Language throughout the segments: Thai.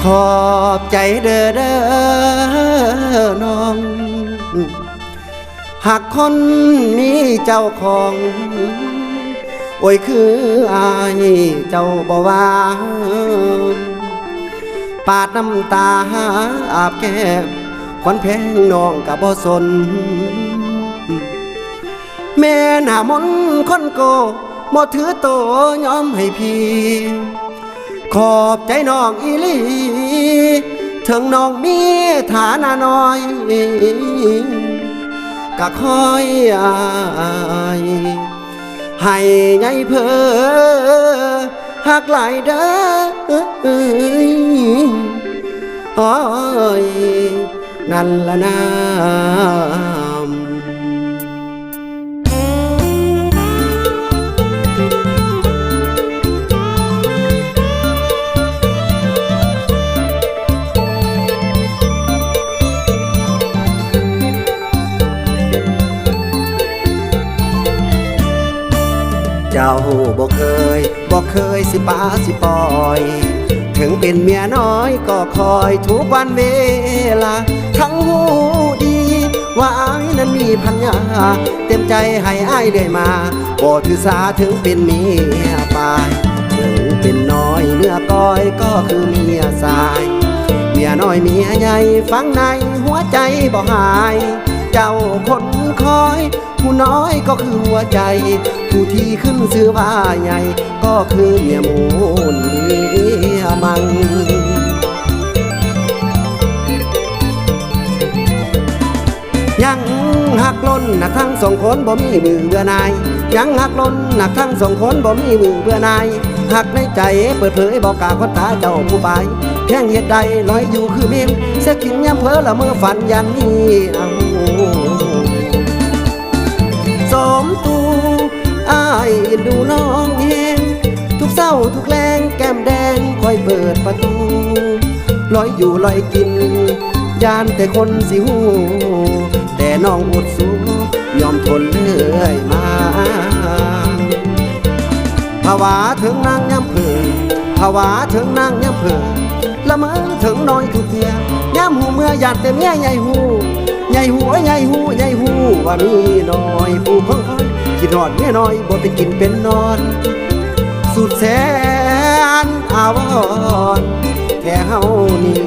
ขอบใจเด้อน้องหากคนนี้เจ้าของโอ้ยคืออายเจ้าบ่ว่าปาดน้ำตาอาบแก้มควันแพงน้องกับบ่สนแม่หน้ามนคนโกบ่ถือโตยอมให้พี่ขอบใจน้องอีหลีถึงน้องมีฐานะน้อยก็คอยอายให้ไงเพอหักหลายเด้อโอ้ยนั่นละน้เจ้าบอกเคยสิป้าสิปล่อยถึงเป็นเมียน้อยก็คอยทุกวันเวลาทั้งหูดีว่าอ้ายนั้นมีพัญญาเต็มใจให้อ้ายเรื่อยมาบ่ถือสาถึงเป็นเมียปายถึงเป็นน้อยเนื้อก้อยก็คือเมียสายเมียน้อยเมียใหญ่ฟังในหัวใจบ่หายเจ้าคนคอยผู้น้อยก็คือหัวใจผู้ที่ขึ้นชื่อว่าใหญ่ก็คือเมียมูลเมียมังยังหักล้นหนักทั้งสองคนบ่มีมือเบื่อนายยังหักล้นหนักทั้งสองคนบ่มีมือเบื่อนายหักในใจเปิดเผยบอกกาคนตาเจ้าผู้บายแข้งเหตุใดลอยอยู่คือเมมเสียกินย้ำเพ้อละเมื่อฝันยันนี้สมตูอ้ายดูน้องเองทุกเศร้าทุกแรงแก้มแดงคอยเปิดประตูลอยอยู่ลอยกินยานแต่คนสิหูแต่น้องอดสู้ยอมทนเลื่อยมาภาวะถึงนางย้ำเผื่อภาวะถึงนางย้ำเผื่อละเมอถึงน้อยทุกเทียย้ำหูเมื่อยานแต่เมียใหญ่หูใหญ่หูใหญ่หูใหญ่หูว่ามีน้อยผู้คงคอยคิดหอดเมียน้อยบ่เป็นกินเป็นนอนสุดแสนอาวรแค่เฮานี่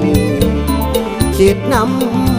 คิดนำ